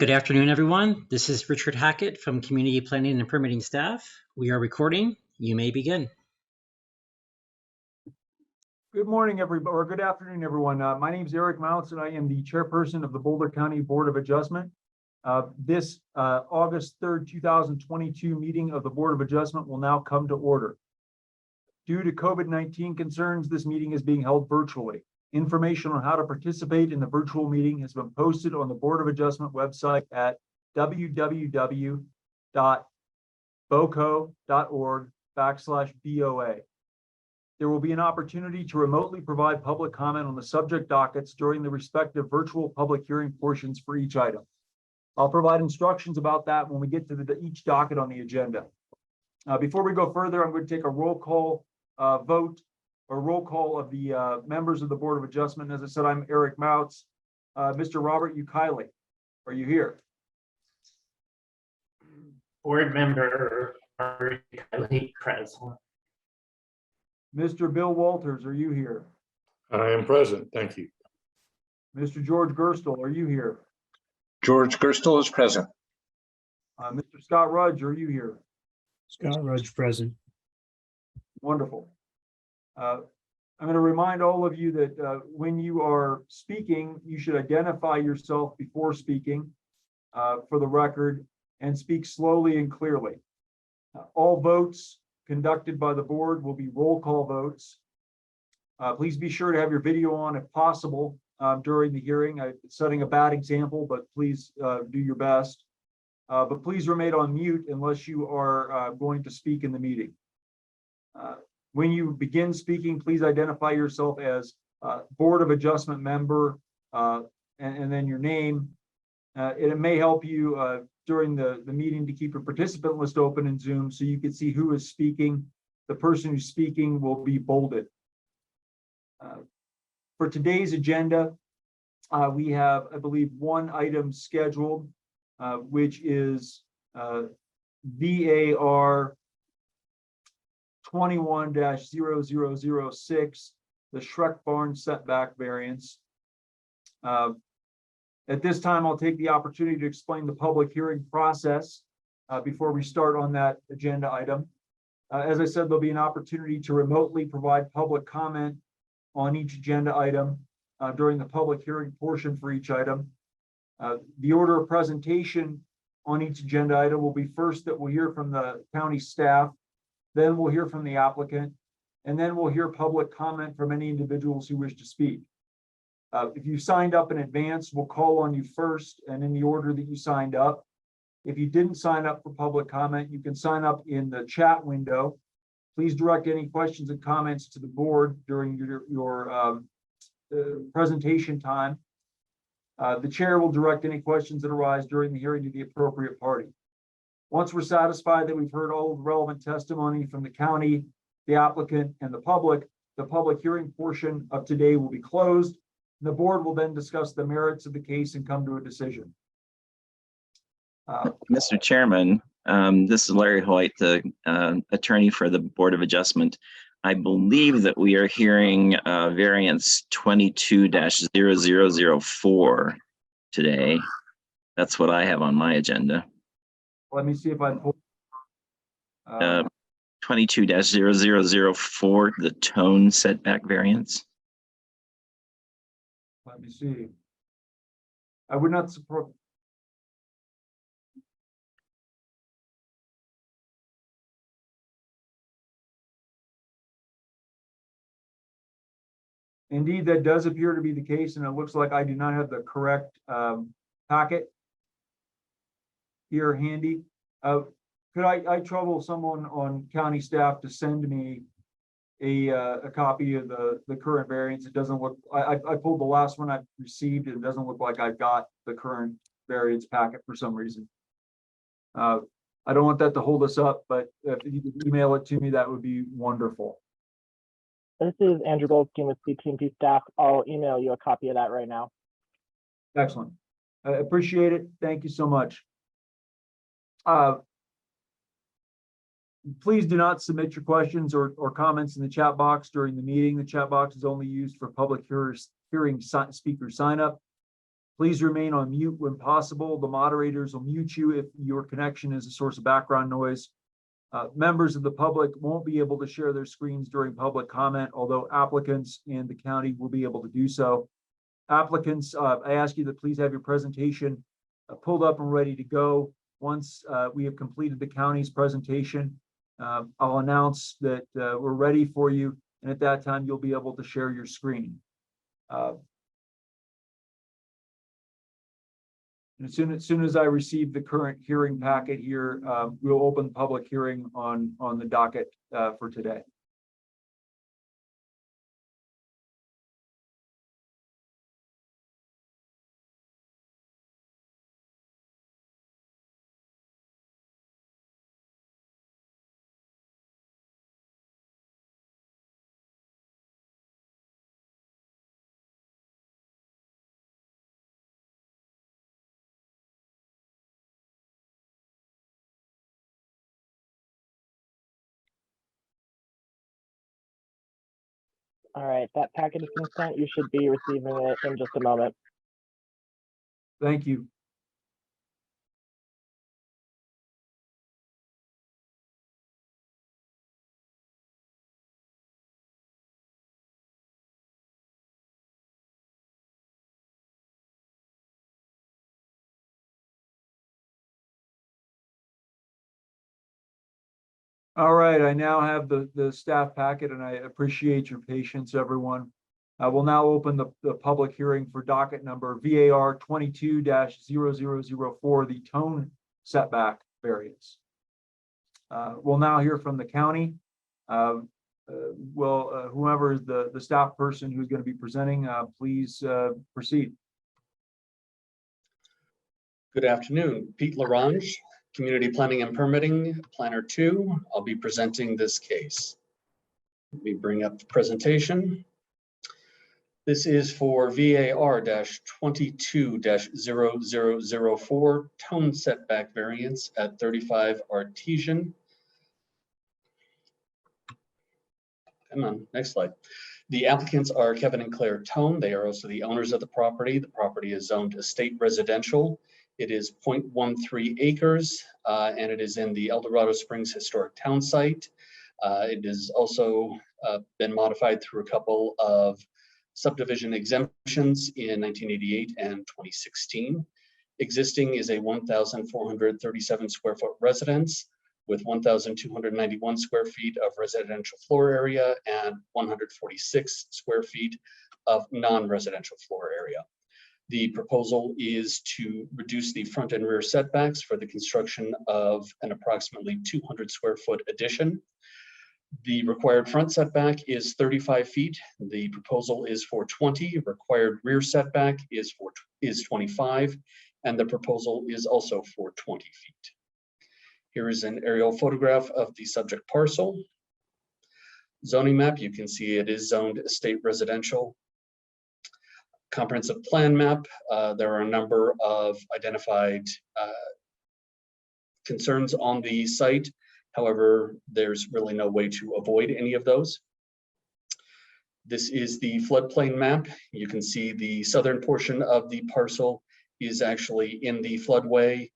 Good afternoon, everyone. This is Richard Hackett from Community Planning and Permitting staff. We are recording. You may begin. Good morning, everybody, or good afternoon, everyone. My name is Eric Mounts, and I am the chairperson of the Boulder County Board of Adjustment. This August 3rd, 2022 meeting of the Board of Adjustment will now come to order. Due to COVID-19 concerns, this meeting is being held virtually. Information on how to participate in the virtual meeting has been posted on the Board of Adjustment website at www.boco.org/BOA. There will be an opportunity to remotely provide public comment on the subject dockets during the respective virtual public hearing portions for each item. I'll provide instructions about that when we get to each docket on the agenda. Before we go further, I'm going to take a roll call vote or roll call of the members of the Board of Adjustment. As I said, I'm Eric Mounts. Mr. Robert Ukaili, are you here? Board member Ukaili present. Mr. Bill Walters, are you here? I am present, thank you. Mr. George Gerstle, are you here? George Gerstle is present. Mr. Scott Rudge, are you here? Scott Rudge present. Wonderful. I'm going to remind all of you that when you are speaking, you should identify yourself before speaking for the record and speak slowly and clearly. All votes conducted by the board will be roll call votes. Please be sure to have your video on if possible during the hearing. I'm setting a bad example, but please do your best. But please remain on mute unless you are going to speak in the meeting. When you begin speaking, please identify yourself as Board of Adjustment member and then your name. It may help you during the meeting to keep your participant list open in Zoom so you can see who is speaking. The person who's speaking will be bolded. For today's agenda, we have, I believe, one item scheduled, which is VAR 21-0006, the Shrek Barn setback variance. At this time, I'll take the opportunity to explain the public hearing process before we start on that agenda item. As I said, there'll be an opportunity to remotely provide public comment on each agenda item during the public hearing portion for each item. The order of presentation on each agenda item will be first that we'll hear from the county staff, then we'll hear from the applicant, and then we'll hear public comment from any individuals who wish to speak. If you signed up in advance, we'll call on you first and in the order that you signed up. If you didn't sign up for public comment, you can sign up in the chat window. Please direct any questions and comments to the board during your presentation time. The chair will direct any questions that arise during the hearing to the appropriate party. Once we're satisfied that we've heard all of the relevant testimony from the county, the applicant, and the public hearing portion of today will be closed. The board will then discuss the merits of the case and come to a decision. Mr. Chairman, this is Larry Hoyt, the attorney for the Board of Adjustment. I believe that we are hearing variance 22-0004 today. That's what I have on my agenda. Let me see if I pull. 22-0004, the tone setback variance. Let me see. I would not support. Indeed, that does appear to be the case, and it looks like I do not have the correct packet here handy. Could I trouble someone on county staff to send me a copy of the current variance? It doesn't look, I pulled the last one I received, and it doesn't look like I've got the current variance packet for some reason. I don't want that to hold us up, but if you could email it to me, that would be wonderful. This is Andrew Goldstein with CT&P staff. I'll email you a copy of that right now. Excellent. I appreciate it. Thank you so much. Please do not submit your questions or comments in the chat box during the meeting. The chat box is only used for public hearing speaker sign up. Please remain on mute when possible. The moderators will mute you if your connection is a source of background noise. Members of the public won't be able to share their screens during public comment, although applicants and the county will be able to do so. Applicants, I ask you to please have your presentation pulled up and ready to go. Once we have completed the county's presentation, I'll announce that we're ready for you, and at that time, you'll be able to share your screen. And as soon as I receive the current hearing packet here, we'll open the public hearing on the docket for today. All right, that packet has been sent. You should be receiving it in just a moment. Thank you. All right, I now have the staff packet, and I appreciate your patience, everyone. I will now open the public hearing for docket number VAR 22-0004, the tone setback variance. We'll now hear from the county. Whoever is the staff person who's going to be presenting, please proceed. Good afternoon, Pete Larange, Community Planning and Permitting, Planner 2. I'll be presenting this case. Let me bring up the presentation. This is for VAR-22-0004, tone setback variance at 35 Artesian. Come on, next slide. The applicants are Kevin and Claire Tone. They are also the owners of the property. The property is zoned estate residential. It is 0.13 acres, and it is in the El Dorado Springs Historic Town Site. It has also been modified through a couple of subdivision exemptions in 1988 and 2016. Existing is a 1,437 square foot residence with 1,291 square feet of residential floor area and 146 square feet of non-residential floor area. The proposal is to reduce the front and rear setbacks for the construction of an approximately 200 square foot addition. The required front setback is 35 feet. The proposal is for 20. Required rear setback is 25, and the proposal is also for 20 feet. Here is an aerial photograph of the subject parcel. Zoning map, you can see it is zoned estate residential. Comprehensive plan map, there are a number of identified concerns on the site. However, there's really no way to avoid any of those. This is the floodplain map. You can see the southern portion of the parcel is actually in the floodway.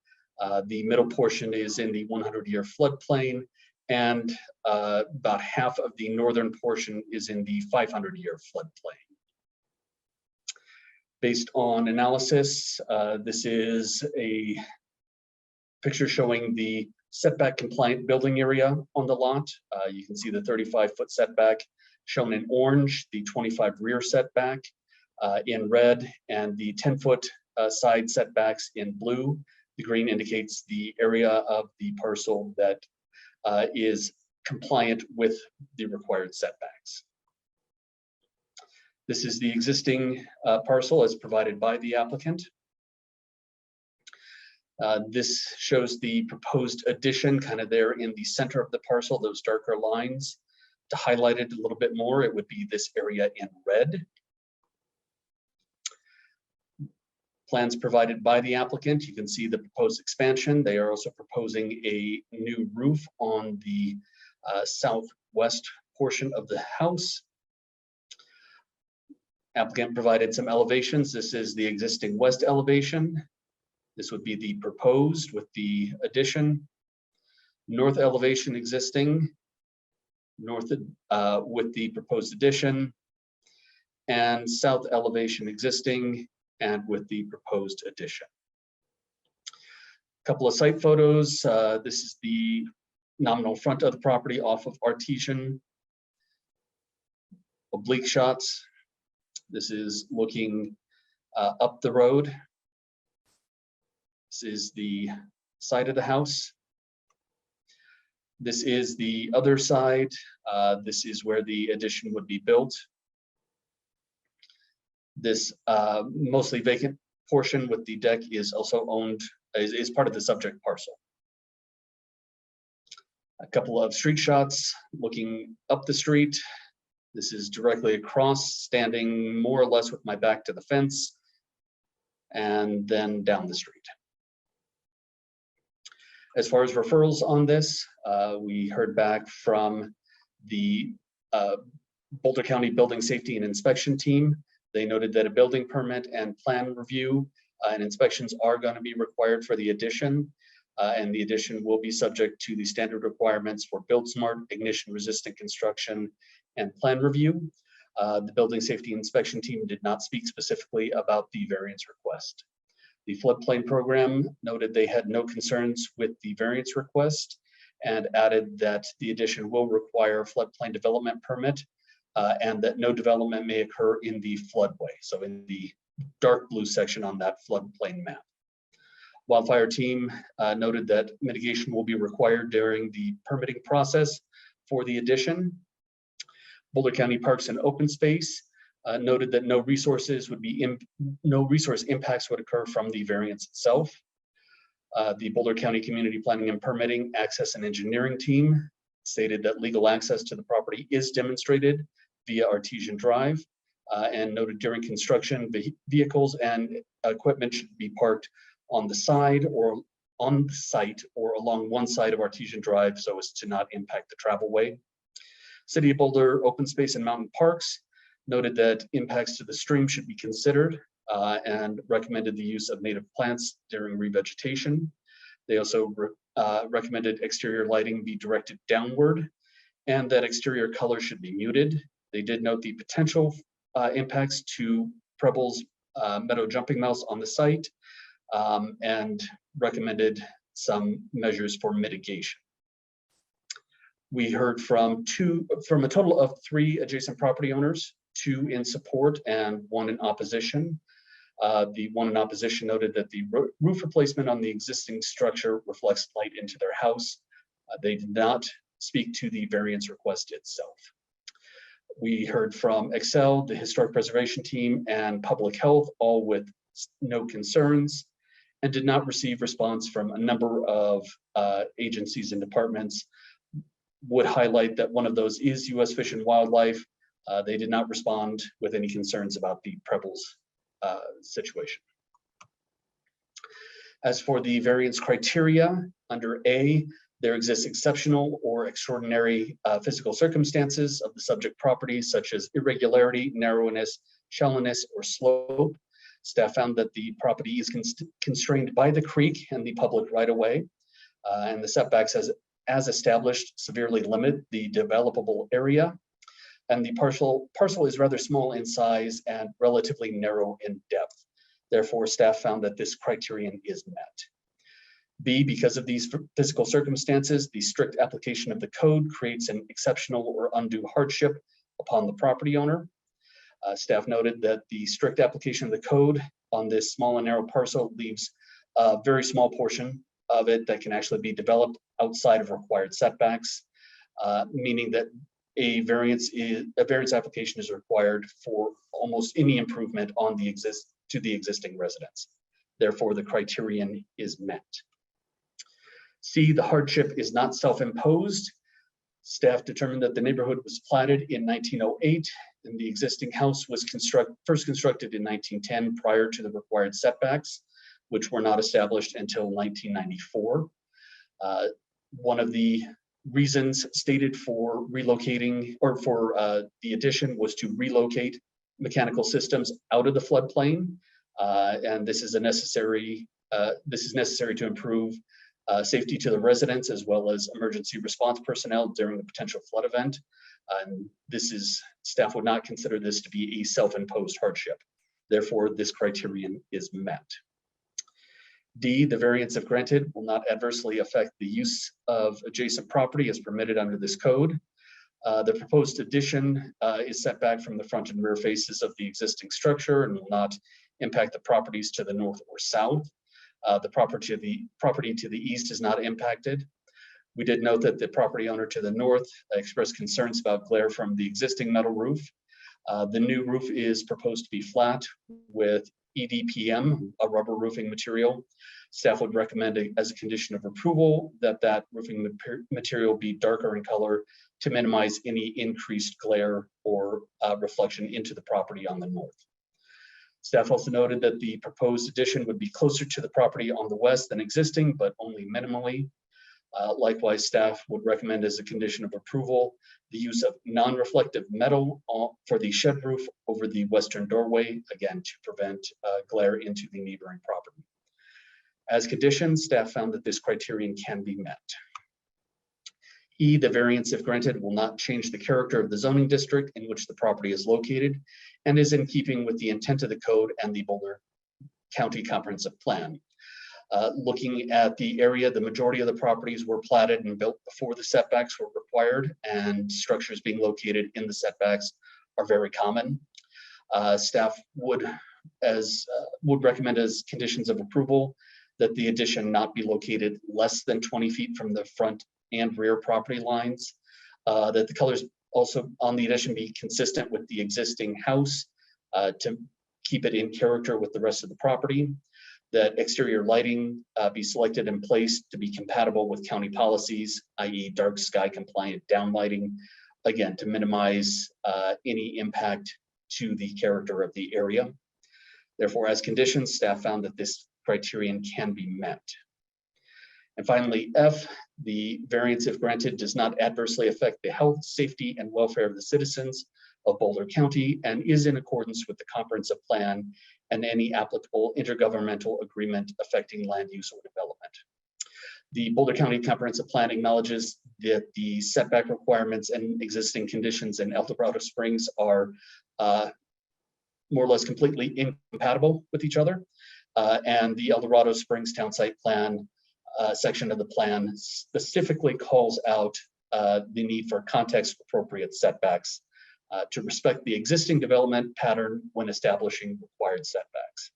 The middle portion is in the 100-year floodplain, and about half of the northern portion is in the 500-year floodplain. Based on analysis, this is a picture showing the setback compliant building area on the lot. You can see the 35-foot setback shown in orange, the 25 rear setback in red, and the 10-foot side setbacks in blue. The green indicates the area of the parcel that is compliant with the required setbacks. This is the existing parcel as provided by the applicant. This shows the proposed addition kind of there in the center of the parcel, those darker lines. To highlight it a little bit more, it would be this area in red. Plans provided by the applicant, you can see the proposed expansion. They are also proposing a new roof on the southwest portion of the house. Applicant provided some elevations. This is the existing west elevation. This would be the proposed with the addition. North elevation existing, north with the proposed addition, and south elevation existing and with the proposed addition. Couple of site photos. This is the nominal front of the property off of Artesian. Oblique shots. This is looking up the road. This is the side of the house. This is the other side. This is where the addition would be built. This mostly vacant portion with the deck is also owned, is part of the subject parcel. A couple of street shots looking up the street. This is directly across, standing more or less with my back to the fence, and then down the street. As far as referrals on this, we heard back from the Boulder County Building Safety and Inspection Team. They noted that a building permit and plan review and inspections are going to be required for the addition, and the addition will be subject to the standard requirements for Build Smart, ignition resistant construction, and plan review. The Building Safety Inspection Team did not speak specifically about the variance request. The floodplain program noted they had no concerns with the variance request and added that the addition will require floodplain development permit and that no development may occur in the floodway. So in the dark blue section on that floodplain map. Wildfire team noted that mitigation will be required during the permitting process for the addition. Boulder County Parks and Open Space noted that no resource impacts would occur from the variance itself. The Boulder County Community Planning and Permitting Access and Engineering Team stated that legal access to the property is demonstrated via Artesian Drive, and noted during construction, vehicles and equipment should be parked on the side or on the site or along one side of Artesian Drive so as to not impact the travelway. City of Boulder Open Space and Mountain Parks noted that impacts to the stream should be considered and recommended the use of native plants during revegetation. They also recommended exterior lighting be directed downward and that exterior color should be muted. They did note the potential impacts to Preble's meadow jumping mouse on the site and recommended some measures for mitigation. We heard from a total of 3 adjacent property owners, 2 in support and 1 in opposition. The one in opposition noted that the roof replacement on the existing structure reflects light into their house. They did not speak to the variance request itself. We heard from Excel, the Historic Preservation Team, and Public Health, all with no concerns, and did not receive response from a number of agencies and departments. Would highlight that one of those is U.S. Fish and Wildlife. They did not respond with any concerns about the Preble's situation. As for the variance criteria, under A, there exists exceptional or extraordinary physical circumstances of the subject property, such as irregularity, narrowness, shallowness, or slope. Staff found that the property is constrained by the creek and the public right-of-way, and the setbacks as established severely limit the developable area. And the parcel is rather small in size and relatively narrow in depth. Therefore, staff found that this criterion is met. B, because of these physical circumstances, the strict application of the code creates an exceptional or undue hardship upon the property owner. Staff noted that the strict application of the code on this small and narrow parcel leaves a very small portion of it that can actually be developed outside of required setbacks, meaning that a variance application is required for almost any improvement on to the existing residence. Therefore, the criterion is met. C, the hardship is not self-imposed. Staff determined that the neighborhood was platted in 1908 and the existing house was first constructed in 1910 prior to the required setbacks, which were not established until 1994. One of the reasons stated for relocating or for the addition was to relocate mechanical systems out of the floodplain. And this is necessary to improve safety to the residents as well as emergency response personnel during the potential flood event. And staff would not consider this to be a self-imposed hardship. Therefore, this criterion is met. D, the variance if granted will not adversely affect the use of adjacent property as permitted under this code. The proposed addition is set back from the front and rear faces of the existing structure and will not impact the properties to the north or south. The property to the east is not impacted. We did note that the property owner to the north expressed concerns about glare from the existing metal roof. The new roof is proposed to be flat with EDPM, a rubber roofing material. Staff would recommend as a condition of approval that roofing material be darker in color to minimize any increased glare or reflection into the property on the north. Staff also noted that the proposed addition would be closer to the property on the west than existing, but only minimally. Likewise, staff would recommend as a condition of approval the use of non-reflective metal for the shed roof over the western doorway, again, to prevent glare into the neighboring property. As conditioned, staff found that this criterion can be met. E, the variance, if granted, will not change the character of the zoning district in which the property is located and is in keeping with the intent of the code and the Boulder County Comprehensive Plan. Looking at the area, the majority of the properties were platted and built before the setbacks were required, and structures being located in the setbacks are very common. Staff would recommend as conditions of approval that the addition not be located less than 20 feet from the front and rear property lines, that the colors also on the addition be consistent with the existing house to keep it in character with the rest of the property, that exterior lighting be selected and placed to be compatible with county policies, i.e. dark sky compliant downlighting, again, to minimize any impact to the character of the area. Therefore, as conditions, staff found that this criterion can be met. And finally, F, the variance, if granted, does not adversely affect the health, safety, and welfare of the citizens of Boulder County and is in accordance with the comprehensive plan and any applicable intergovernmental agreement affecting land use or development. The Boulder County Comprehensive Plan acknowledges that the setback requirements and existing conditions in El Dorado Springs are more or less completely incompatible with each other. And the El Dorado Springs Town Site Plan section of the plan specifically calls out the need for context appropriate setbacks to respect the existing development pattern when establishing required setbacks.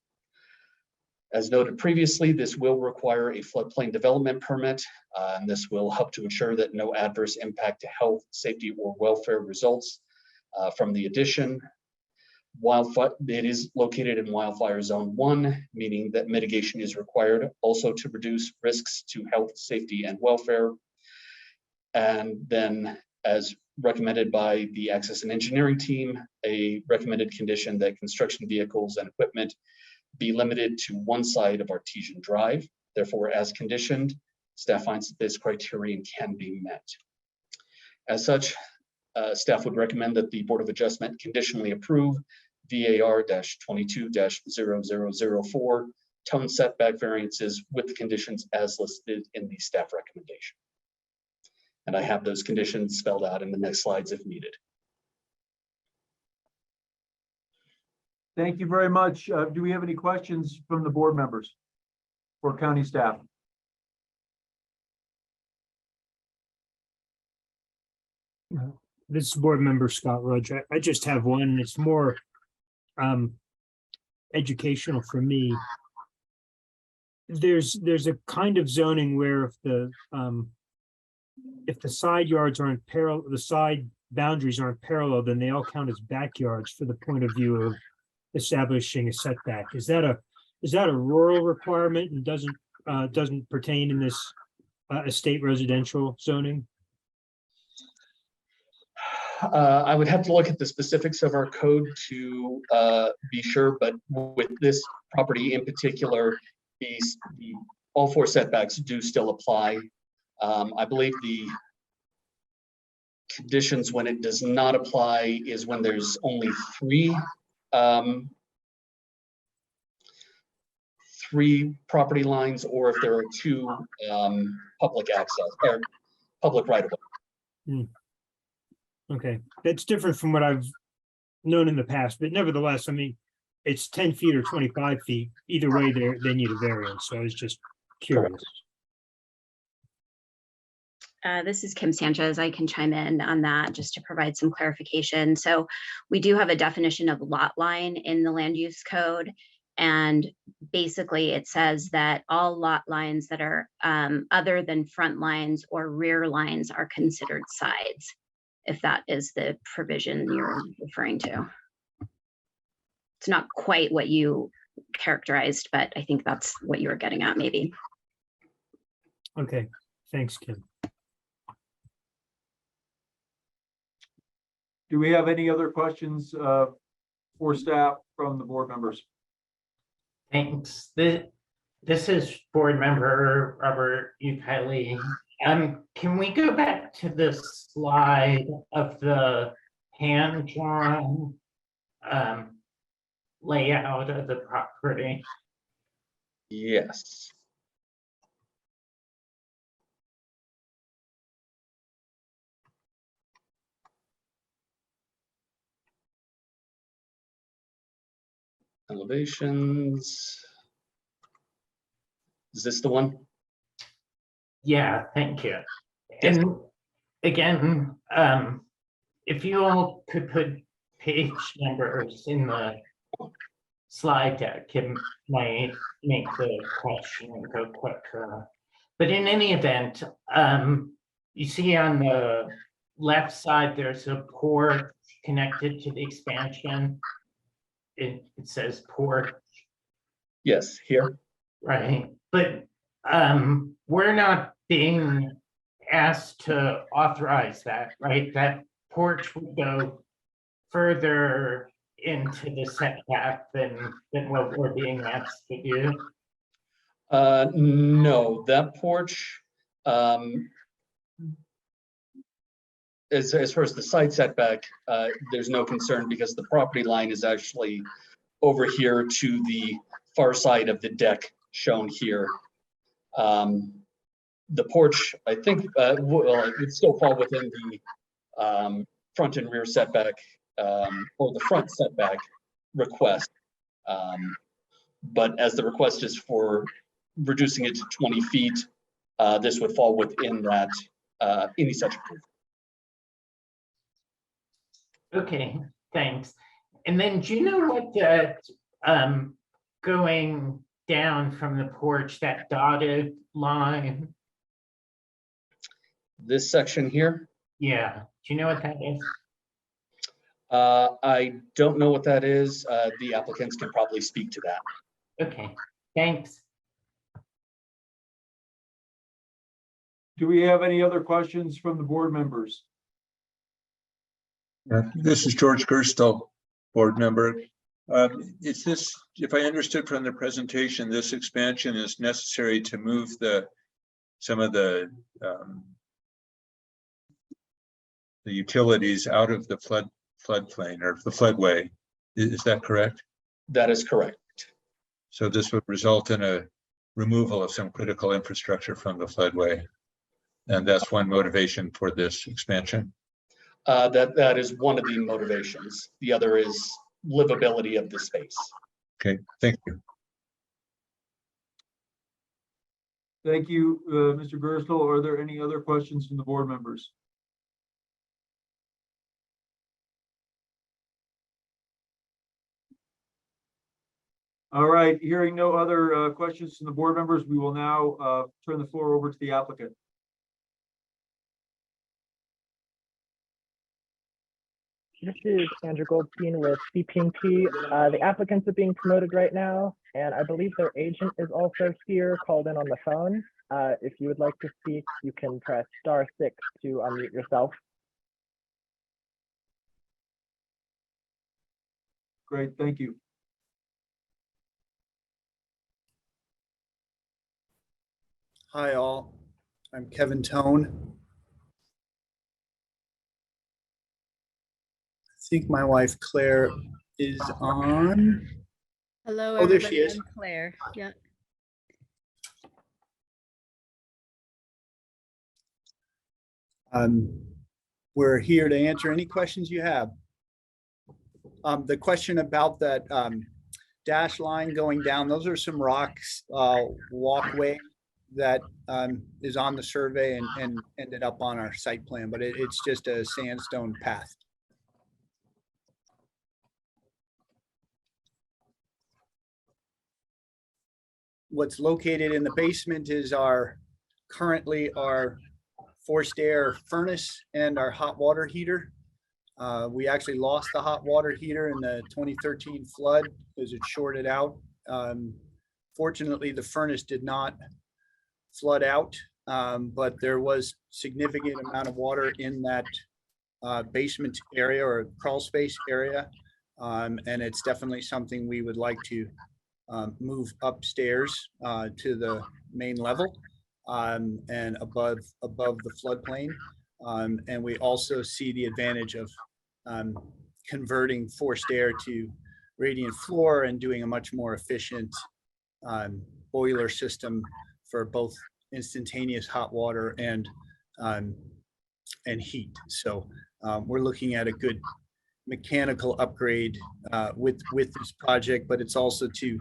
As noted previously, this will require a floodplain development permit, and this will help to ensure that no adverse impact to health, safety, or welfare results from the addition. It is located in wildfire zone 1, meaning that mitigation is required also to reduce risks to health, safety, and welfare. And then, as recommended by the Access and Engineering team, a recommended condition that construction vehicles and equipment be limited to one side of Artesian Drive. Therefore, as conditioned, staff finds that this criterion can be met. As such, staff would recommend that the Board of Adjustment conditionally approve VAR-22-0004 tone setback variances with the conditions as listed in the staff recommendation. And I have those conditions spelled out in the next slides if needed. Thank you very much. Do we have any questions from the board members or county staff? This is board member Scott Rudge. I just have one. It's more educational for me. There's a kind of zoning where if the side yards aren't parallel, the side boundaries aren't parallel, then they all count as backyards for the point of view of establishing a setback. Is that a rural requirement and doesn't pertain in this estate residential zoning? I would have to look at the specifics of our code to be sure, but with this property in particular, all 4 setbacks do still apply. I believe the conditions when it does not apply is when there's only 3 three property lines, or if there are two public access or public right of way. Okay, that's different from what I've known in the past, but nevertheless, I mean, it's 10 feet or 25 feet. Either way, they need a variance, so I was just curious. This is Kim Sanchez. I can chime in on that just to provide some clarification. So we do have a definition of lot line in the land use code. And basically it says that all lot lines that are other than front lines or rear lines are considered sides, if that is the provision you're referring to. It's not quite what you characterized, but I think that's what you were getting at maybe. Okay, thanks, Kim. Do we have any other questions for staff from the board members? Thanks. This is board member Robert Ukile. Can we go back to the slide of the hand-drawn layout of the property? Yes. Elevations. Is this the one? Yeah, thank you. Yes. And again, if you all could put page numbers in the slide deck, it might make the question go quicker. But in any event, you see on the left side, there's a port connected to the expansion. It says port. Yes, here. Right, but we're not being asked to authorize that, right? That porch would go further into the setback than what we're being asked to do. No, that porch, as far as the side setback, there's no concern because the property line is actually over here to the far side of the deck shown here. The porch, I think, would still fall within the front and rear setback, or the front setback request. But as the request is for reducing it to 20 feet, this would fall within that, any such approval. Okay, thanks. And then do you know what that going down from the porch, that dotted line? This section here, Yeah, do you know what that is? I don't know what that is. The applicants can probably speak to that. Okay, thanks. Do we have any other questions from the board members? This is George Gerstle, board member. Is this, if I understood from the presentation, this expansion is necessary to move some of the utilities out of the floodplain or the floodway. Is that correct? That is correct. So this would result in a removal of some critical infrastructure from the floodway. And that's one motivation for this expansion. That is one of the motivations. The other is livability of the space. Okay, thank you. Thank you, Mr. Gerstle. Are there any other questions from the board members? All right, hearing no other questions from the board members, we will now turn the floor over to the applicant. This is Andrew Goldstein with CPNP. The applicants are being promoted right now, and I believe their agent is also here, called in on the phone. If you would like to speak, you can press *6 to unmute yourself. Great, thank you. Hi, all. I'm Kevin Tone. I think my wife Claire is on. Hello, Oh, there she everybody. is. I'm Claire. Yeah. We're here to answer any questions you have. The question about that dash line going down, those are some rocks walkway that is on the survey and ended up on our site plan, but it's just a sandstone path. What's located in the basement is currently our forced air furnace and our hot water heater. We actually lost the hot water heater in the 2013 flood because it shorted out. Fortunately, the furnace did not flood out, but there was significant amount of water in that basement area or crawl space area. And it's definitely something we would like to move upstairs to the main level and above the floodplain. And we also see the advantage of converting forced air to radiant floor and doing a much more efficient boiler system for both instantaneous hot water and heat. So we're looking at a good mechanical upgrade with this project, but it's also to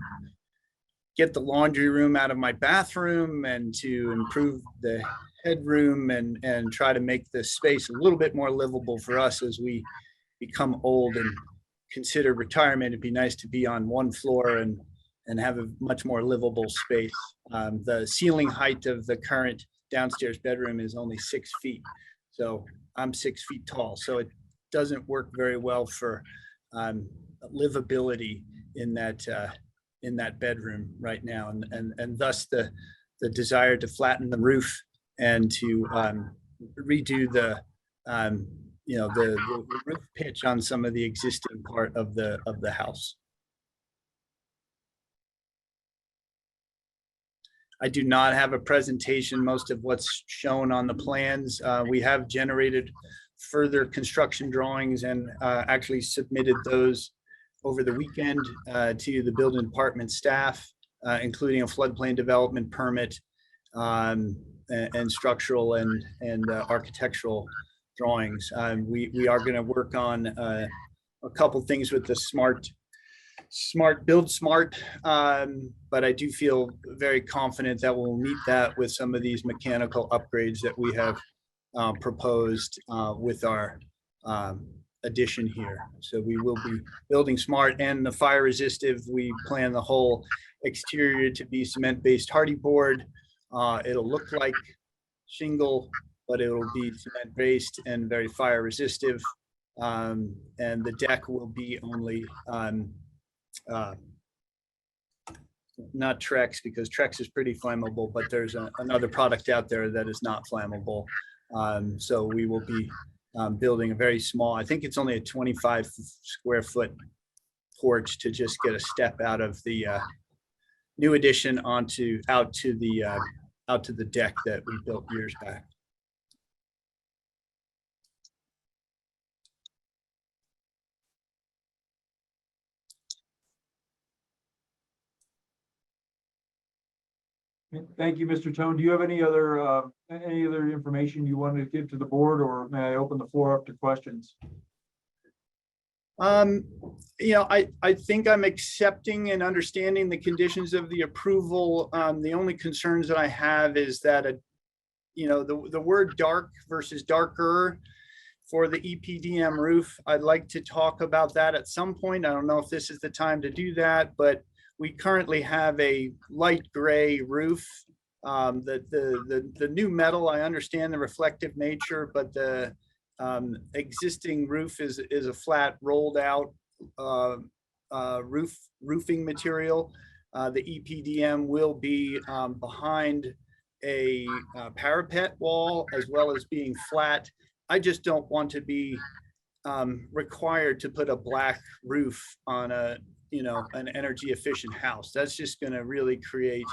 get the laundry room out of my bathroom and to improve the headroom and try to make the space a little bit more livable for us as we become old and consider retirement. It'd be nice to be on one floor and have a much more livable space. The ceiling height of the current downstairs bedroom is only 6 feet. So I'm 6 feet tall. So it doesn't work very well for livability in that bedroom right now. And thus the desire to flatten the roof and to redo the roof pitch on some of the existing part of the house. I do not have a presentation. Most of what's shown on the plans, we have generated further construction drawings and actually submitted those over the weekend to the building department staff, including a floodplain development permit and structural and architectural drawings. We are going to work on a couple things with the build smart, but I do feel very confident that we'll meet that with some of these mechanical upgrades that we have proposed with our addition here. So we will be building smart and the fire resistive. We plan the whole exterior to be cement-based hardy board. It'll look like shingle, but it will be cement-based and very fire resistive. And the deck will be only not Trex, because Trex is pretty flammable, but there's another product out there that is not flammable. So we will be building a very small, I think it's only a 25 square foot porch to just get a step out of the new addition out to the deck that we built years back. Thank you, Mr. Tone. Do you have any other information you wanted to give to the board, or may I open the floor up to questions? I think I'm accepting and understanding the conditions of the approval. The only concerns that I have is that, the word dark versus darker for the EPDM roof, I'd like to talk about that at some point. I don't know if this is the time to do that, but we currently have a light gray roof. The new metal, I understand the reflective nature, but the existing roof is a flat rolled out roofing material. The EPDM will be behind a parapet wall as well as being flat. I just don't want to be required to put a black roof on an energy efficient house. That's just going to really create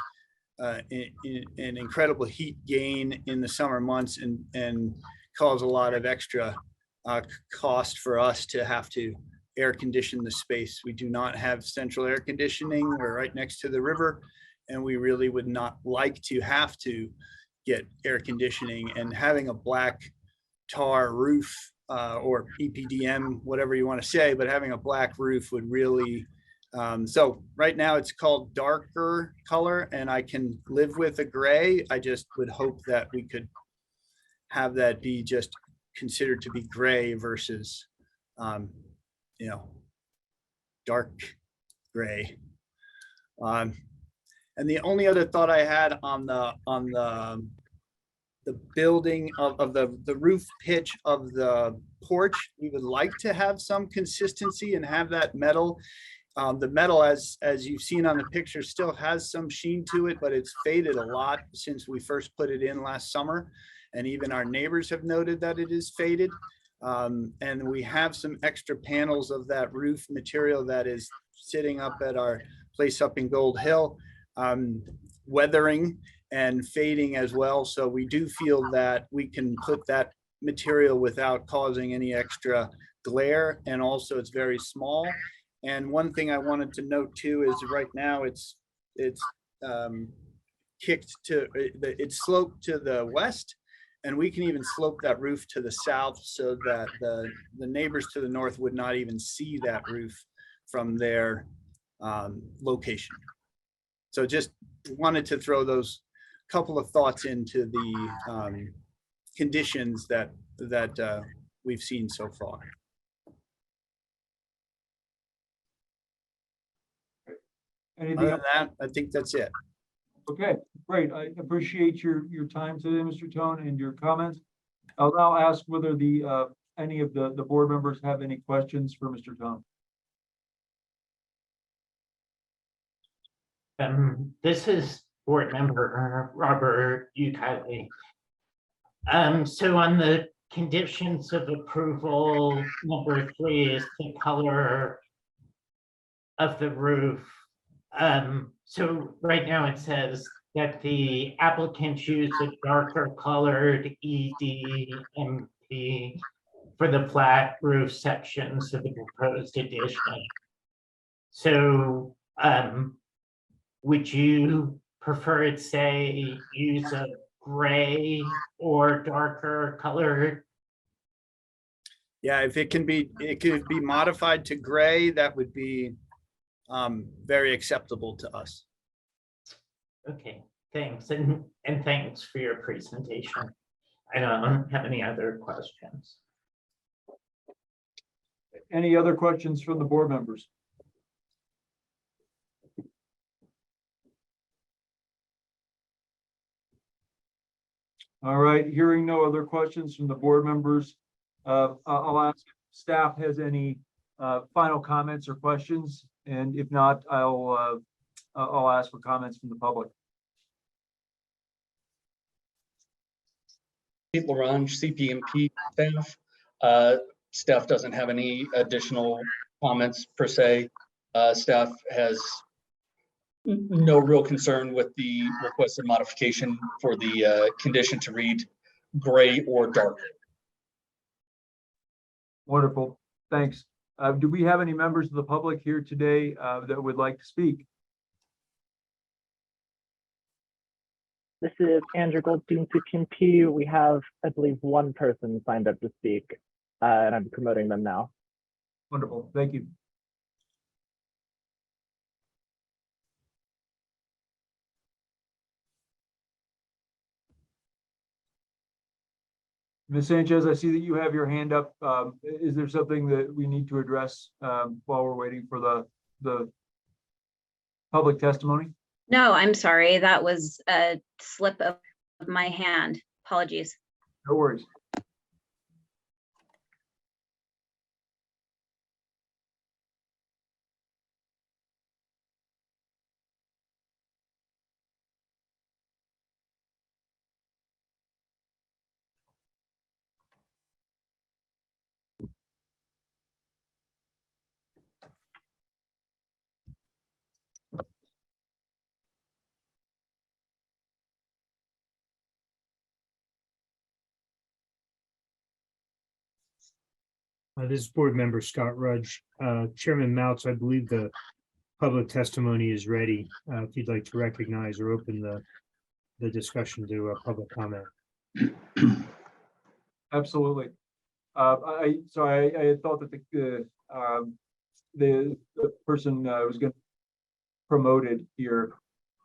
an incredible heat gain in the summer months and cause a lot of extra cost for us to have to air condition the space. We do not have central air conditioning. We're right next to the river, and we really would not like to have to get air conditioning, and having a black tar roof or EPDM, whatever you want to say, but having a black roof would really, so right now it's called darker color, and I can live with a gray. I just would hope that we could have that be just considered to be gray versus, you know, dark gray. And the only other thought I had on the building of the roof pitch of the porch, we would like to have some consistency and have that metal. The metal, as you've seen on the picture, still has some sheen to it, but it's faded a lot since we first put it in last summer. And even our neighbors have noted that it is faded. And we have some extra panels of that roof material that is sitting up at our place up in Gold Hill, weathering and fading as well. So we do feel that we can put that material without causing any extra glare, and also it's very small. And one thing I wanted to note too is right now it's kicked to, it's sloped to the west, and we can even slope that roof to the south so that the neighbors to the north would not even see that roof from their location. So just wanted to throw those couple of thoughts into the conditions that we've seen so far. Anything Other else? than that, I think that's it. Okay, great. I appreciate your time today, Mr. Tone, and your comments. I'll now ask whether any of the board members have any questions for Mr. Tone. This is board member Robert Ucali. So on the conditions of approval, number 3 is the color of the roof. So right now it says that the applicants use a darker colored EDMP for the flat roof sections of the proposed addition. So would you prefer it say use a gray or darker color? Yeah, if it could be modified to gray, that would be very acceptable to us. Okay, thanks. And thanks for your presentation. I don't have any other questions. Any other questions from the board members? All right, hearing no other questions from the board members, I'll ask if staff has any final comments or questions, and if not, I'll ask for comments from the public. Pete Larange, CPMP staff. Staff doesn't have any additional comments per se. Staff has no real concern with the requested modification for the condition to read gray or dark. Wonderful, thanks. Do we have any members of the public here today that would like to speak? This is Andrew Goldstein, CPMP. We have, I believe, one person signed up to speak, and I'm promoting them now. Wonderful, thank you. Ms. Sanchez, I see that you have your hand up. Is there something that we need to address while we're waiting for the public testimony? No, I'm sorry. That was a slip of my hand. Apologies. No worries. This is Board Member Scott Rudge. Chairman Mouts, I believe the public testimony is ready. If you'd like to recognize or open the discussion to public comment. Absolutely. I had thought that the person was going to promoted here.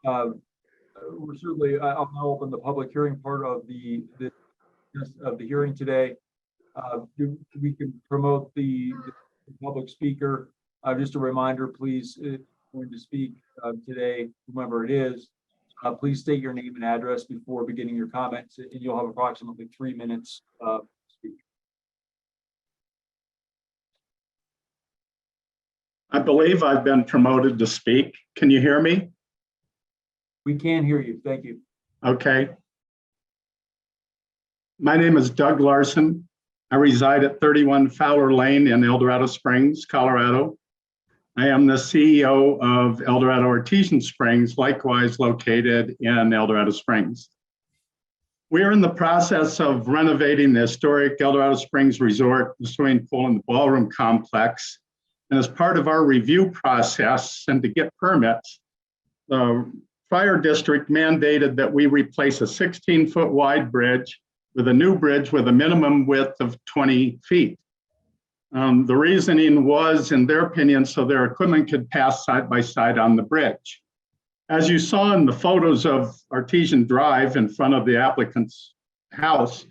We're certainly, I'll now open the public hearing part of the hearing today. We can promote the public speaker. Just a reminder, please, if you're going to speak today, whomever it is, please state your name and address before beginning your comments, and you'll have approximately 3 minutes to speak. I believe I've been promoted to speak. Can you hear me? We can hear you. Thank you. Okay. My name is Doug Larson. I reside at 31 Fowler Lane in El Dorado Springs, Colorado. I am the CEO of El Dorado Artesian Springs, likewise located in El Dorado Springs. We are in the process of renovating the historic El Dorado Springs Resort, the swimming pool and the ballroom complex. And as part of our review process and to get permits, the fire district mandated that we replace a 16-foot wide bridge with a new bridge with a minimum width of 20 feet. The reasoning was, in their opinion, so their equipment could pass side by side on the bridge. As you saw in the photos of Artesian Drive in front of the applicant's house,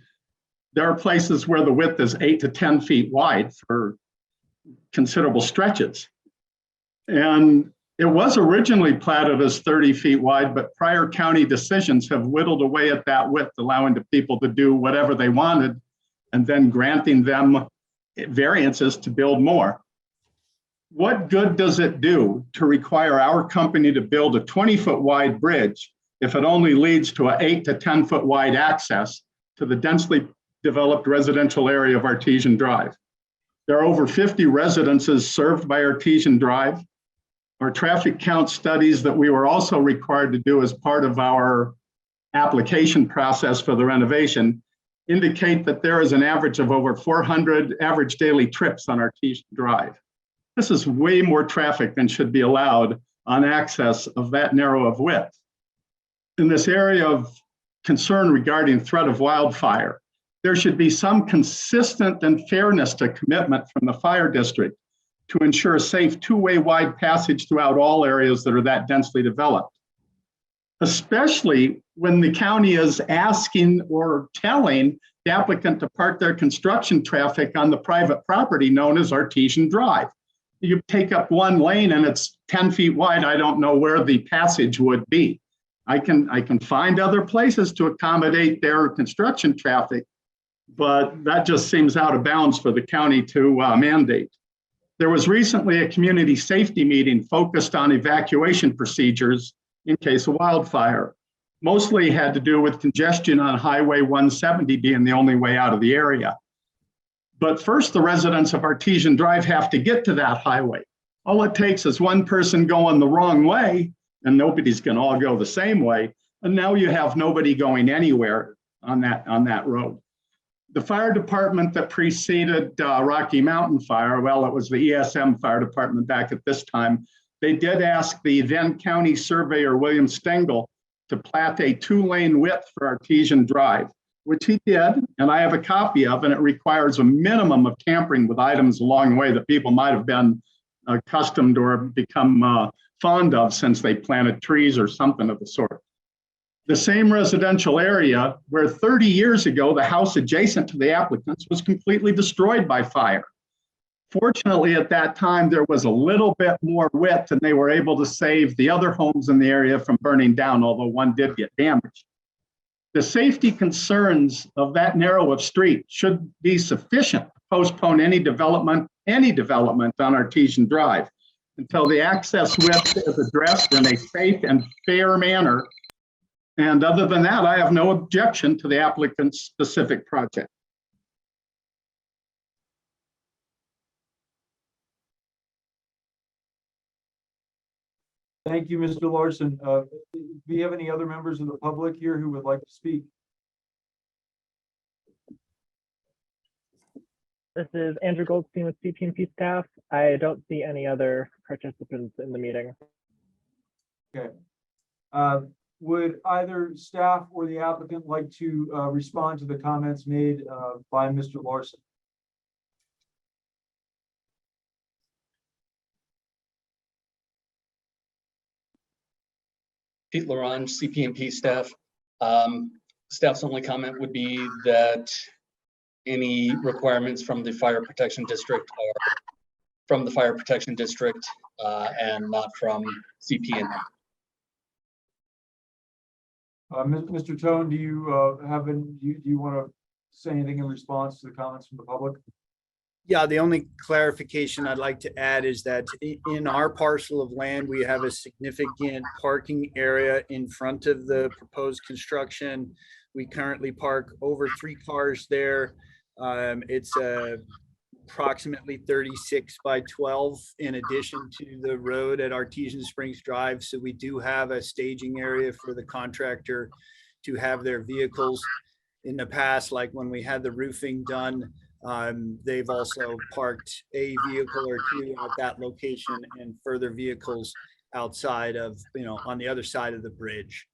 there are places where the width is 8 to 10 feet wide for considerable stretches. And it was originally platted as 30 feet wide, but prior county decisions have whittled away at that width, allowing the people to do whatever they wanted and then granting them variances to build more. What good does it do to require our company to build a 20-foot wide bridge if it only leads to an 8 to 10 foot wide access to the densely developed residential area of Artesian Drive? There are over 50 residences served by Artesian Drive. Our traffic count studies that we were also required to do as part of our application process for the renovation indicate that there is an average of over 400 average daily trips on Artesian Drive. This is way more traffic than should be allowed on access of that narrow of width. In this area of concern regarding threat of wildfire, there should be some consistent and fairness to commitment from the fire district to ensure safe two-way wide passage throughout all areas that are that densely developed, especially when the county is asking or telling the applicant to park their construction traffic on the private property known as Artesian Drive. You take up one lane and it's 10 feet wide. I don't know where the passage would be. I can find other places to accommodate their construction traffic, but that just seems out of bounds for the county to mandate. There was recently a community safety meeting focused on evacuation procedures in case of wildfire. Mostly had to do with congestion on Highway 170 being the only way out of the area. But first, the residents of Artesian Drive have to get to that highway. All it takes is one person going the wrong way, and nobody's going to all go the same way. And now you have nobody going anywhere on that road. The fire department that preceded Rocky Mountain Fire, well, it was the ESM fire department back at this time. They did ask the then county surveyor, William Stengel, to plat a 2-lane width for Artesian Drive, which he did, and I have a copy of, and it requires a minimum of tampering with items along the way that people might have been accustomed or become fond of since they planted trees or something of the sort. The same residential area where 30 years ago, the house adjacent to the applicants was completely destroyed by fire. Fortunately, at that time, there was a little bit more width and they were able to save the other homes in the area from burning down, although one did get damaged. The safety concerns of that narrow of street should be sufficient to postpone any development on Artesian Drive until the access width is addressed in a safe and fair manner. And other than that, I have no objection to the applicant's specific project. Thank you, Mr. Larson. Do we have any other members of the public here who would like to speak? This is Andrew Goldstein with CP&P staff. I don't see any other participants in the meeting. Okay. Would either staff or the applicant like to respond to the comments made by Mr. Larson? Pete Larange, CP&P staff. Staff's only comment would be that any requirements from the fire protection district are from the fire protection district and not from CP&P. Mr. Tone, do you do you want to say anything in response to the comments from the public? Yeah, the only clarification I'd like to add is that in our parcel of land, we have a significant parking area in front of the proposed construction. We currently park over 3 cars there. It's approximately 36 by 12 in addition to the road at Artesian Springs Drive. So we do have a staging area for the contractor to have their vehicles. In the past, like when we had the roofing done, they've also parked a vehicle or 2 at that location and further vehicles outside of, on the other side of the bridge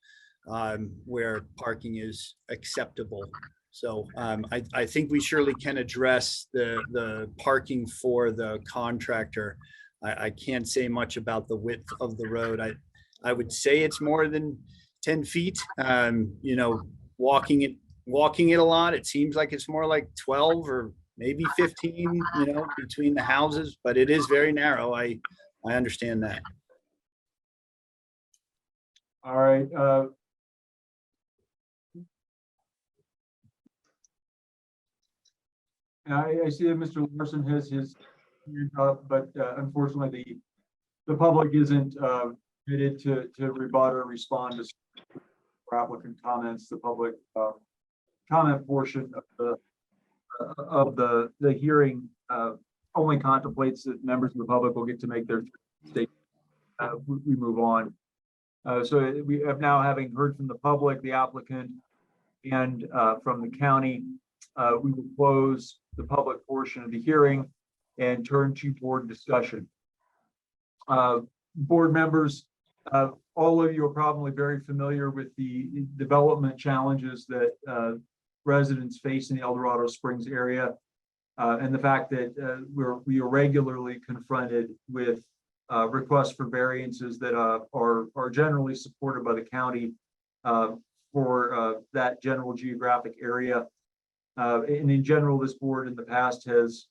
where parking is acceptable. So I think we surely can address the parking for the contractor. I can't say much about the width of the road. I would say it's more than 10 feet. Walking it a lot, it seems like it's more like 12 or maybe 15, between the houses, but it is very narrow. I understand that. All right. I see that Mr. Larson has his hand up, but unfortunately the public isn't permitted to rebut or respond to applicant comments. The public comment portion of the hearing only contemplates that members of the public will get to make their statement. We move on. So we have now, having heard from the public, the applicant, and from the county, we will close the public portion of the hearing and turn to board discussion. Board members, all of you are probably very familiar with the development challenges that residents face in the El Dorado Springs area, and the fact that we are regularly confronted with requests for variances that are generally supported by the county for that general geographic area. And in general, this board in the past has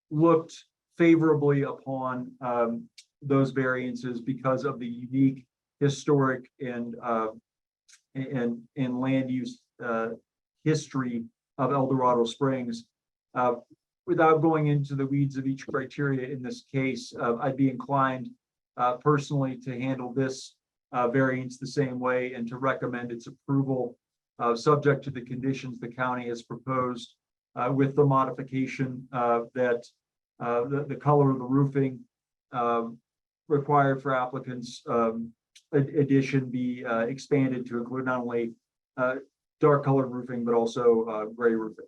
looked favorably upon those variances because of the unique historic and land use history of El Dorado Springs. Without going into the weeds of each criteria in this case, I'd be inclined personally to handle this variance the same way and to recommend its approval, subject to the conditions the county has proposed, with the modification that the color of the roofing required for applicants addition be expanded to include not only dark colored roofing, but also gray roofing.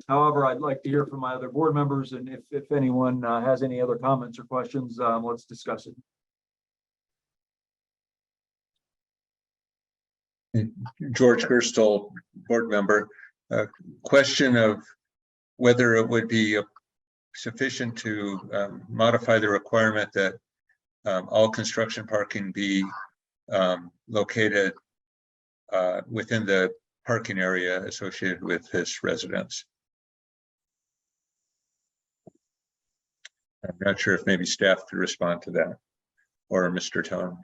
However, I'd like to hear from my other board members, and if anyone has any other comments or questions, let's discuss it. George Gerstle, board member, question of whether it would be sufficient to modify the requirement that all construction parking be located within the parking area associated with his residence. I'm not sure if maybe staff could respond to that, or Mr. Tone.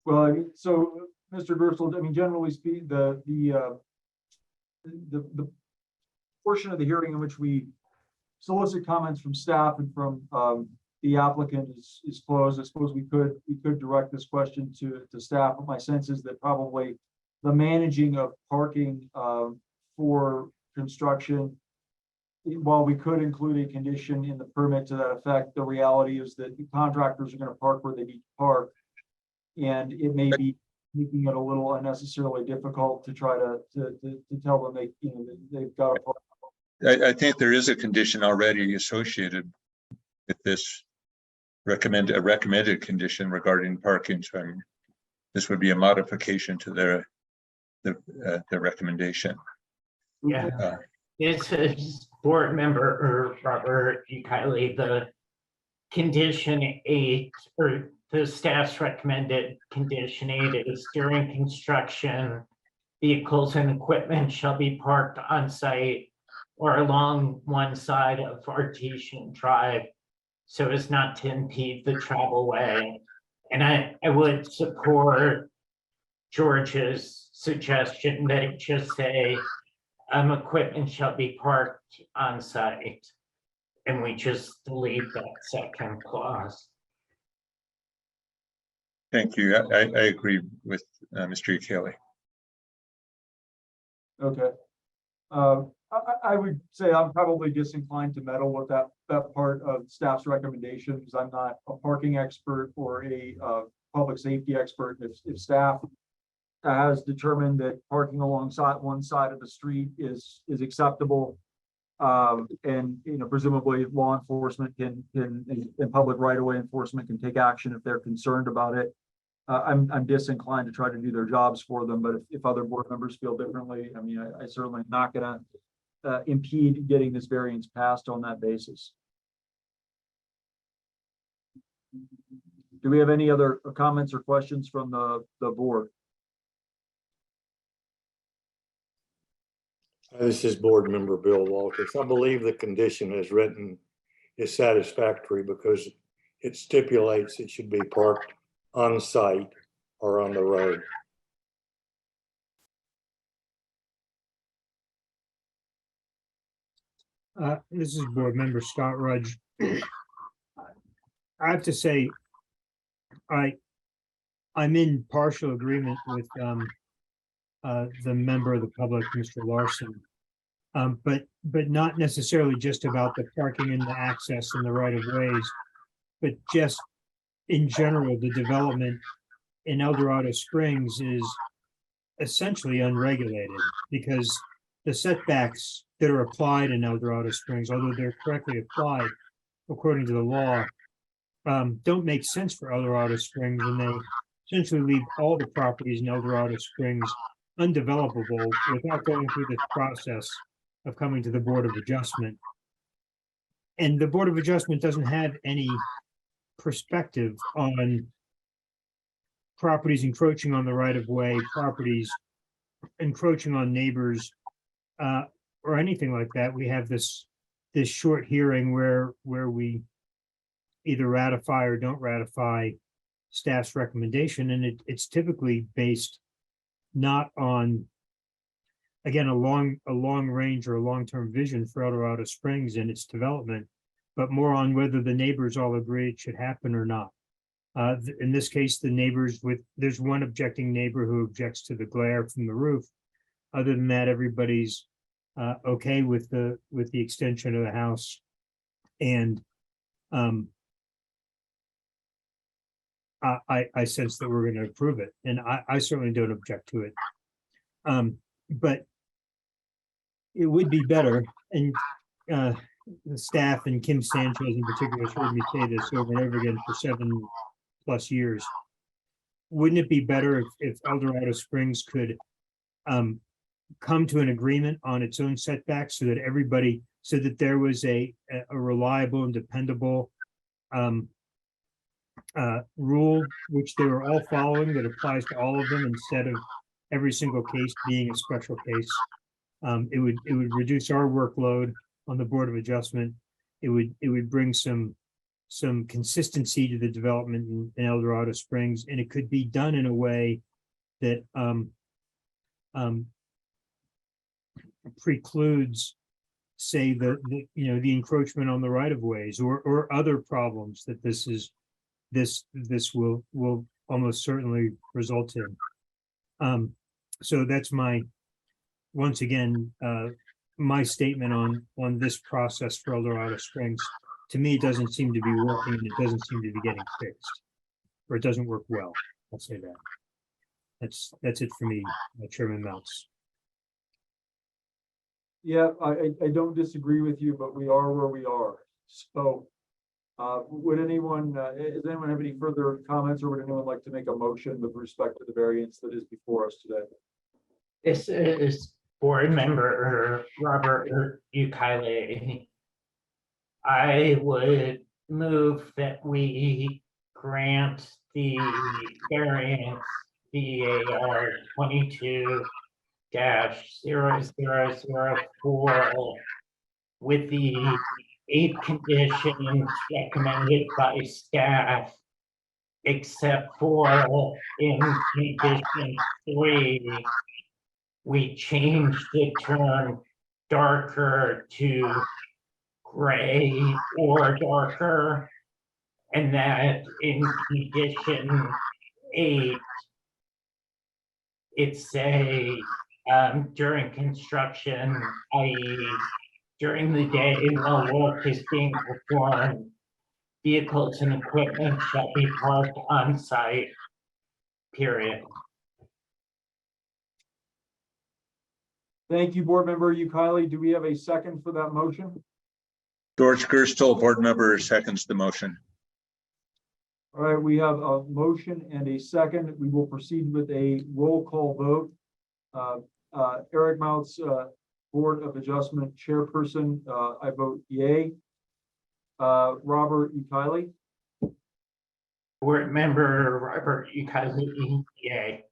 Well, I mean, so Mr. Gerstle, I mean, generally speaking, the portion of the hearing in which we solicit comments from staff and from the applicant is closed. I suppose we could direct this question to staff, but my sense is that probably the managing of parking for construction, while we could include a condition in the permit to that effect, the reality is that the contractors are going to park where they need to park. And it may be making it a little unnecessarily difficult to try to tell them they, you know, they've got a. I think there is a condition already associated with this a recommended condition regarding parking. So this would be a modification to the recommendation. Yeah. This is board member Robert E. Kiley, the condition 8 or the staff's recommended condition 8 is during construction, vehicles and equipment shall be parked on site or along one side of Artesian Drive so as not to impede the travel way. And I would support George's suggestion that it just say equipment shall be parked on site. And we just delete that second clause. Thank you. I agree with Mr. E. Kelly. Okay. I would say I'm probably disinclined to meddle with that part of staff's recommendation because I'm not a parking expert or a public safety expert. If staff has determined that parking alongside one side of the street is acceptable, and you know, presumably law enforcement can and public right-of-way enforcement can take action if they're concerned about it. I'm disinclined to try to do their jobs for them, but if other board members feel differently, I mean, I certainly am not gonna impede getting this variance passed on that basis. Do we have any other comments or questions from the board? This is board member Bill Walters. I believe the condition as written is satisfactory because it stipulates it should be parked on site or on the road. This is board member Scott Rudge. I have to say, I'm in partial agreement with the member of the public, Mr. Larson, but not necessarily just about the parking and the access and the right of ways, but just in general, the development in El Dorado Springs is essentially unregulated because the setbacks that are applied in El Dorado Springs, although they're correctly applied according to the law, don't make sense for El Dorado Springs, and they essentially leave all the properties in El Dorado Springs undevelopable without going through this process of coming to the Board of Adjustment. And the Board of Adjustment doesn't have any perspective on properties encroaching on the right-of-way, properties encroaching on neighbors, or anything like that. We have this short hearing where we either ratify or don't ratify staff's recommendation, and it's typically based not on, again, a long range or a long-term vision for El Dorado Springs and its development, but more on whether the neighbors all agree it should happen or not. In this case, the neighbors there's one objecting neighbor who objects to the glare from the roof. Other than that, everybody's okay with the extension of the house. And I sense that we're going to approve it, and I certainly don't object to it. But it would be better, and the staff and Kim Sanchez in particular has heard me say this over and over again for 7+ years. Wouldn't it be better if El Dorado Springs could come to an agreement on its own setbacks so that there was a reliable and dependable rule which they were all following that applies to all of them instead of every single case being a special case? It would reduce our workload on the Board of Adjustment. It would bring some consistency to the development in El Dorado Springs, and it could be done in a way that precludes, say, the encroachment on the right of ways or other problems that this will almost certainly result in. So that's once again my statement on this process for El Dorado Springs. To me, it doesn't seem to be working, and it doesn't seem to be getting fixed, or it doesn't work well. I'll say that. That's it for me, Chairman Meltz. Yeah, I don't disagree with you, but we are where we are. So, would anyone, does anyone have any further comments, or would anyone like to make a motion with respect to the variance that is before us today? This is board member Robert Ukaile. I would move that we grant the variance VAR 22-0004 with the 8 conditions recommended by staff, except for in condition 3, we changed the term darker to gray or darker, and that in condition 8, it's during construction, i.e. during the day while work is being performed, vehicles and equipment shall be parked on site, period. Thank you, Board Member Ukaile. Do we have a second for that motion? George Gerstle, board member, seconds the motion. All right, we have a motion and a second. We will proceed with a roll call vote. Eric Mouth's Board of Adjustment Chairperson, I vote yay. Robert Ukaile. Board member Robert Ukaile, yay.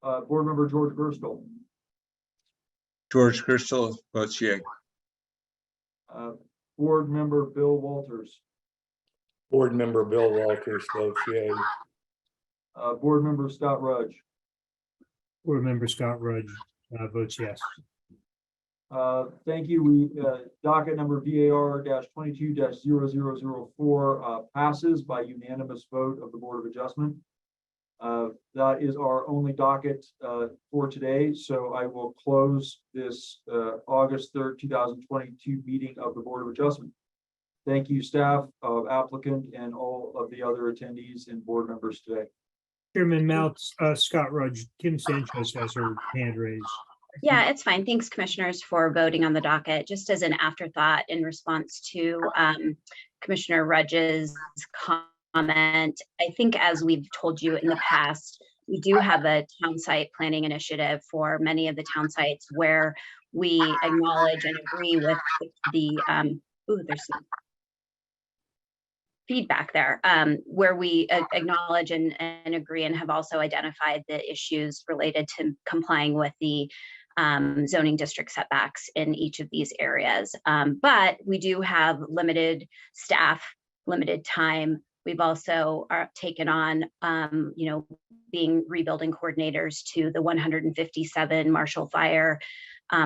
Board Member George Gerstle. George Gerstle votes yea. Board Member Bill Walters. Board member Bill Walters votes yea. Board Member Scott Rudge. Board member Scott Rudge votes yes. Thank you. We docket number VAR 22-0004 passes by unanimous vote of the Board of Adjustment. That is our only docket for today. So I will close this August 3rd, 2022 meeting of the Board of Adjustment. Thank you, staff, applicant, and all of the other attendees and board members today. Chairman Meltz, Scott Rudge, Kim Sanchez has her hand raised. Yeah, it's fine. Thanks, commissioners, for voting on the docket. Just as an afterthought in response to Commissioner Rudge's comment, I think as we've told you in the past, we do have a town site planning initiative for many of the town sites where we acknowledge and agree with the there's some feedback there, where we acknowledge and agree and have also identified the issues related to complying with the zoning district setbacks in each of these areas. But we do have limited staff, limited time. We've also taken on, being rebuilding coordinators to the 157 Marshall Fire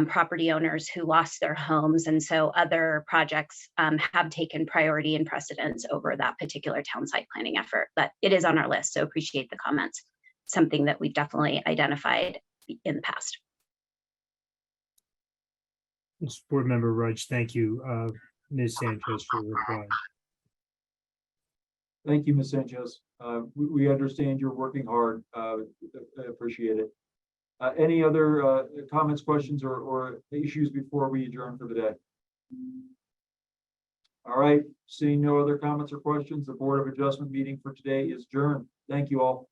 property owners who lost their homes. And so other projects have taken priority and precedence over that particular town site planning effort, but it is on our list. So appreciate the comments. Something that we've definitely identified in the past. It's Board Member Rudge. Thank you, Ms. Sanchez, for replying. Thank you, Ms. Sanchez. We understand you're working hard. I appreciate it. Any other comments, questions, or issues before we adjourn for the day? All right, seeing no other comments or questions, the Board of Adjustment meeting for today is adjourned. Thank you all.